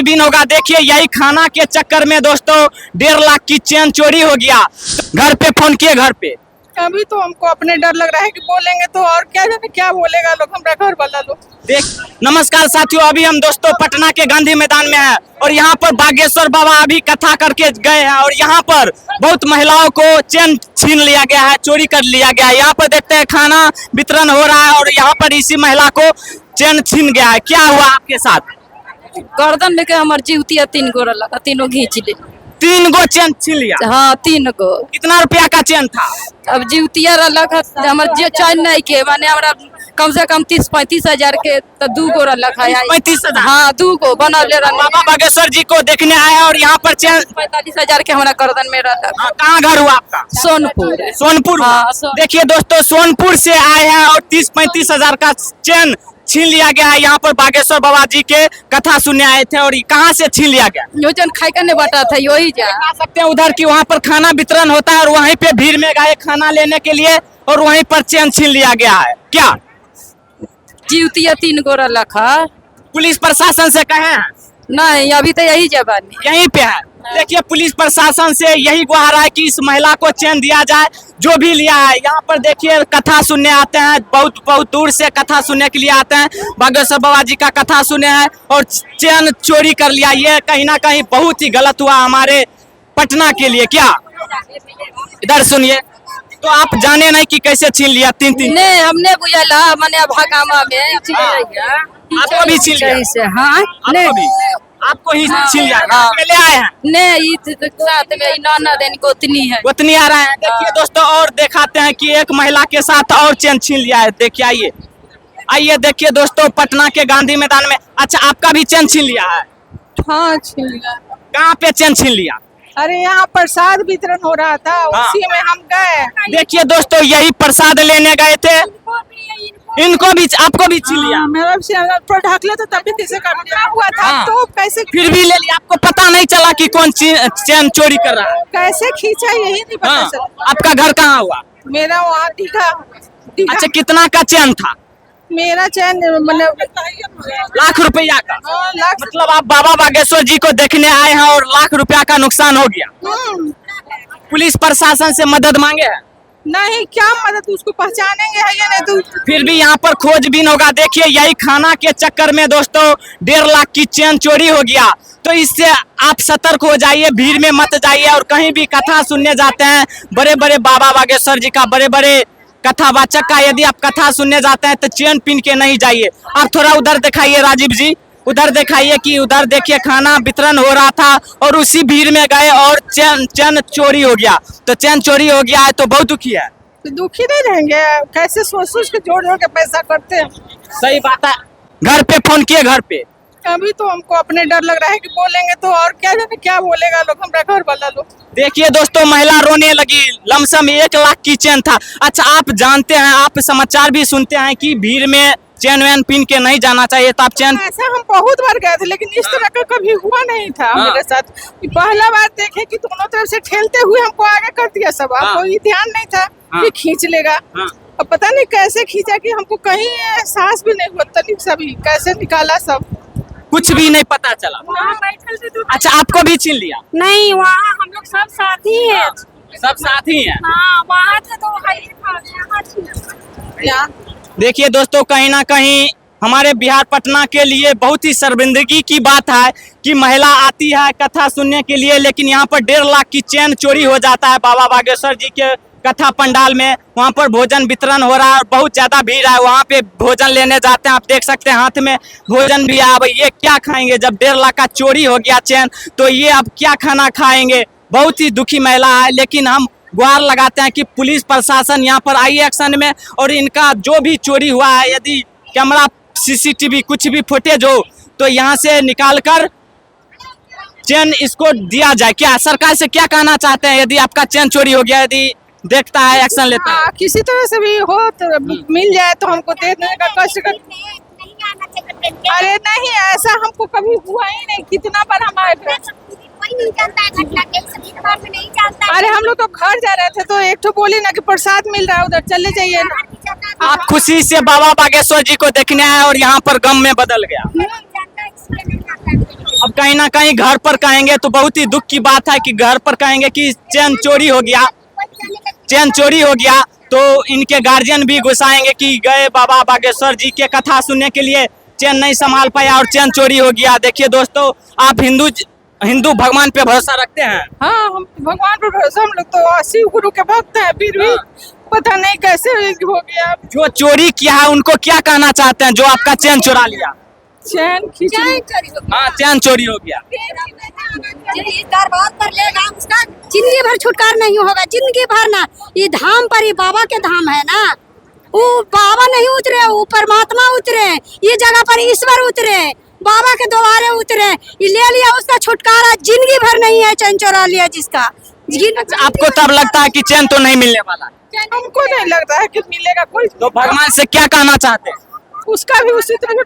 दिन होगा। देखिए यही खाना के चक्कर में दोस्तों 1.5 लाख की चेन चोरी हो गया। घर पे फोन किए, घर पे अभी तो हमको अपने डर लग रहा है कि बोलेंगे तो और क्या जाने क्या बोलेगा लोग, हमारा घर वाला लोग। देख नमस्कार साथियों, अभी हम दोस्तों पटना के गांधी मैदान में हैं और यहाँ पर बागेश्वर बाबा अभी कथा करके गए हैं और यहाँ पर बहुत महिलाओं को चेन छीन लिया गया है, चोरी कर लिया गया है। यहाँ पर देखते हैं खाना वितरण हो रहा है और यहाँ पर इसी महिला को चेन छीन गया है। क्या हुआ आपके साथ? गर्दन लेके हमार जीवतिया 3 गो लगा, तीनों घींच ले। 3 गो चेन छीन लिया? हाँ 3 गो। कितना रुपया का चेन था? अब जीवतिया रलक हमार जो चैन नहीं के माने हमरा कम से कम 30-35 हजार के तो 2 गो रलक है। 35,000? हाँ 2 गो बनौले रहा। बाबा बागेश्वर जी को देखने आए हैं और यहाँ पर चेन 45 हजार के हमारा गर्दन में रलक। कहाँ घर हुआ आपका? सोनपुर। सोनपुर। हाँ, देखिए दोस्तों सोनपुर से आए हैं और 30-35 हजार का चेन छीन लिया गया है। यहाँ पर बागेश्वर बाबा जी के कथा सुनने आए थे और कहाँ से छीन लिया गया? योजन खाई करने बटा था यही जा आ सकते हैं उधर की वहाँ पर खाना वितरण होता है और वहीं पे भीड़ में गए खाना लेने के लिए और वहीं पर चेन छीन लिया गया है। क्या जीवतिया 3 गो रलक है? पुलिस प्रशासन से कहे हैं? नहीं अभी तो यही जबानी यहीं पे है। देखिए पुलिस प्रशासन से यही गुहार है कि इस महिला को चैन दिया जाए जो भी लिया है। यहाँ पर देखिए कथा सुनने आते हैं, बहुत बहुत दूर से कथा सुनने के लिए आते हैं। बागेश्वर बाबा जी का कथा सुने हैं और चैन चोरी कर लिया। ये कहीं ना कहीं बहुत ही गलत हुआ हमारे पटना के लिए। क्या इधर सुनिए, तो आप जाने नहीं कि कैसे छीन लिया? 3-3 ने हमने बुझला मने भागामा में आपको भी छीन लिया? से हाँ ने आपको ही छीन लिया? हाँ। पहले आए हैं? ने ई साथ में नाना देन गोतनी है। गोतनी आ रहा है। देखिए दोस्तों और दिखाते हैं कि एक महिला के साथ और चेन छीन लिया है। देखिए आइए आइए, देखिए दोस्तों पटना के गांधी मैदान में। अच्छा आपका भी चेन छीन लिया है? हाँ छीन लिया। कहाँ पे चेन छीन लिया? अरे यहाँ प्रसाद वितरण हो रहा था, उसी में हम गए। देखिए दोस्तों यही प्रसाद लेने गए थे, इनको भी आपको भी छीन लिया? मेरा भी ढक ले तो तभी किसे कर दिया हुआ था। हाँ। तो कैसे फिर भी ले लिया? आपको पता नहीं चला कि कौन चेन चोरी कर रहा है? कैसे खींचा यही नहीं पता हाँ। चला। आपका घर कहाँ हुआ? मेरा वहाँ दीघा। अच्छा कितना का चेन था? मेरा चैन मतलब लाख रुपया का? लाख। मतलब आप बाबा बागेश्वर जी को देखने आए हैं और लाख रुपया का नुकसान हो गया। पुलिस प्रशासन से मदद मांगे हैं? नहीं क्या मदद, उसको पहचानेंगे है या नहीं तो फिर भी यहाँ पर खोजबीन होगा। देखिए यही खाना के चक्कर में दोस्तों 1.5 लाख की चेन चोरी हो गया। तो इससे आप सतर्क हो जाइए, भीड़ में मत जाइए। और कहीं भी कथा सुनने जाते हैं बड़े बड़े बाबा बागेश्वर जी का, बड़े बड़े कथावाचक का, यदि आप कथा सुनने जाते हैं तो चेन पीन के नहीं जाइए। आप थोड़ा उधर दिखाइए राजीव जी, उधर दिखाइए कि उधर देखिए खाना वितरण हो रहा था और उसी भीड़ में गए और चेन चोरी हो गया। तो चेन चोरी हो गया है तो बहुत दुखी है। तो दुखी नहीं रहेंगे? कैसे सोच सोच के जोड़ जोड़ के पैसा करते हैं। सही बात है। घर पे फोन किए, घर पे अभी तो हमको अपने डर लग रहा है कि बोलेंगे तो और क्या जाने क्या बोलेगा लोग, हमारा घर वाला लोग। देखिए दोस्तों महिला रोने लगी, लमसम 1 लाख की चेन था। अच्छा आप जानते हैं, आप समाचार भी सुनते हैं कि भीड़ में चेन वैन पीन के नहीं जाना चाहिए, तो आप चेन ऐसा हम बहुत बार गए थे लेकिन इस तरह का कभी हुआ नहीं था मेरे साथ। पहला बार देखे कि दोनों तरफ से ठेलते हुए हमको आगे कर दिया सब। कोई ध्यान नहीं था कि खींच लेगा। अब पता नहीं कैसे खींचा कि हमको कहीं एहसास भी नहीं हुआ, तनिक सभी कैसे निकाला सब कुछ भी नहीं पता चला। अच्छा आपको भी छीन लिया? नहीं वहाँ हम लोग सब साथी हैं। सब साथी हैं? हाँ वहाँ थे तो यहाँ क्या। देखिए दोस्तों कहीं ना कहीं हमारे बिहार पटना के लिए बहुत ही शर्मिंदगी की बात है कि महिला आती है कथा सुनने के लिए, लेकिन यहाँ पर 1.5 लाख की चेन चोरी हो जाता है बाबा बागेश्वर जी के कथा पंडाल में। वहाँ पर भोजन वितरण हो रहा है और बहुत ज्यादा भीड़ है। वहाँ पे भोजन लेने जाते हैं, आप देख सकते हैं हाथ में भोजन भी है। अब ये क्या खाएंगे जब 1.5 लाख का चोरी हो गया चेन, तो ये अब क्या खाना खाएंगे? बहुत ही दुखी महिला है। लेकिन हम गुहार लगाते हैं कि पुलिस प्रशासन यहाँ पर आई एक्शन में और इनका जो भी चोरी हुआ है, यदि कैमरा CCTV कुछ भी फुटेज हो तो यहाँ से निकाल कर चेन इसको दिया जाए। क्या सरकार से क्या कहना चाहते हैं? यदि आपका चेन चोरी हो गया, यदि देखता है एक्शन लेता है? किसी तरह से भी हो तो मिल जाए तो हमको दे देने का कष्ट कर। अरे नहीं ऐसा हमको कभी हुआ ही नहीं। कितना बार हमारे कोई नहीं जानता है घटना के, सभी के बारे में नहीं जानता है। अरे हम लोग तो घर जा रहे थे तो एक तो बोली ना कि प्रसाद मिल रहा है उधर चले जाइए ना। आप खुशी से बाबा बागेश्वर जी को देखने आए और यहाँ पर गम में बदल गया। नहीं जानता है अब कहीं ना कहीं घर पर कहेंगे तो बहुत ही दुख की बात है कि घर पर कहेंगे कि चैन चोरी हो गया, चैन चोरी हो गया, तो इनके गार्जियन भी गुस्साएंगे कि गए बाबा बागेश्वर जी के कथा सुनने के लिए, चैन नहीं संभाल पाया और चैन चोरी हो गया। देखिए दोस्तों, आप हिंदू भगवान पे भरोसा रखते हैं? हाँ, हम भगवान पर भरोसा, हम लोग तो शिव गुरु के भक्त हैं, फिर भी पता नहीं कैसे हो गया। जो चोरी किया है उनको क्या कहना चाहते हैं, जो आपका चैन चुरा लिया? चैन खींच हाँ, चैन चोरी हो गया। दरबार पर लेगा उसका जिंदगी भर छुटकारा नहीं होगा, जिंदगी भर ना। ये धाम पर, ये बाबा के धाम है ना, वो बाबा नहीं उतरे, वो परमात्मा उतरे, ये जगह पर ईश्वर उतरे, बाबा के द्वारे उतरे, ये ले लिया उसका छुटकारा, जिंदगी भर नहीं है चैन चुरा लिया जिसका। आपको तब लगता है कि चैन तो नहीं मिलने वाला? हमको नहीं लगता है कि मिलेगा कोई। तो भगवान से क्या कहना चाहते हैं? उसका भी उसी तरह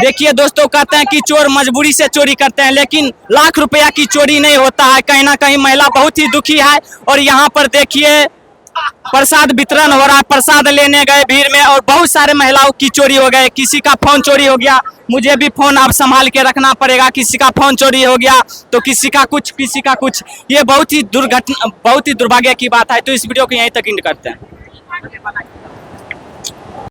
देखिए दोस्तों, कहते हैं कि चोर मजबूरी से चोरी करते हैं, लेकिन लाख रुपया की चोरी नहीं होता है। कहीं ना कहीं महिला बहुत ही दुखी है और यहाँ पर देखिए प्रसाद वितरण हो रहा है। प्रसाद लेने गए भीड़ में और बहुत सारे महिलाओं की चोरी हो गए। किसी का फोन चोरी हो गया, मुझे भी फोन अब संभाल के रखना पड़ेगा। किसी का फोन चोरी हो गया तो किसी का कुछ। ये बहुत ही दुर्भाग्य की बात है। तो इस वीडियो को यहीं तक एंड करते हैं।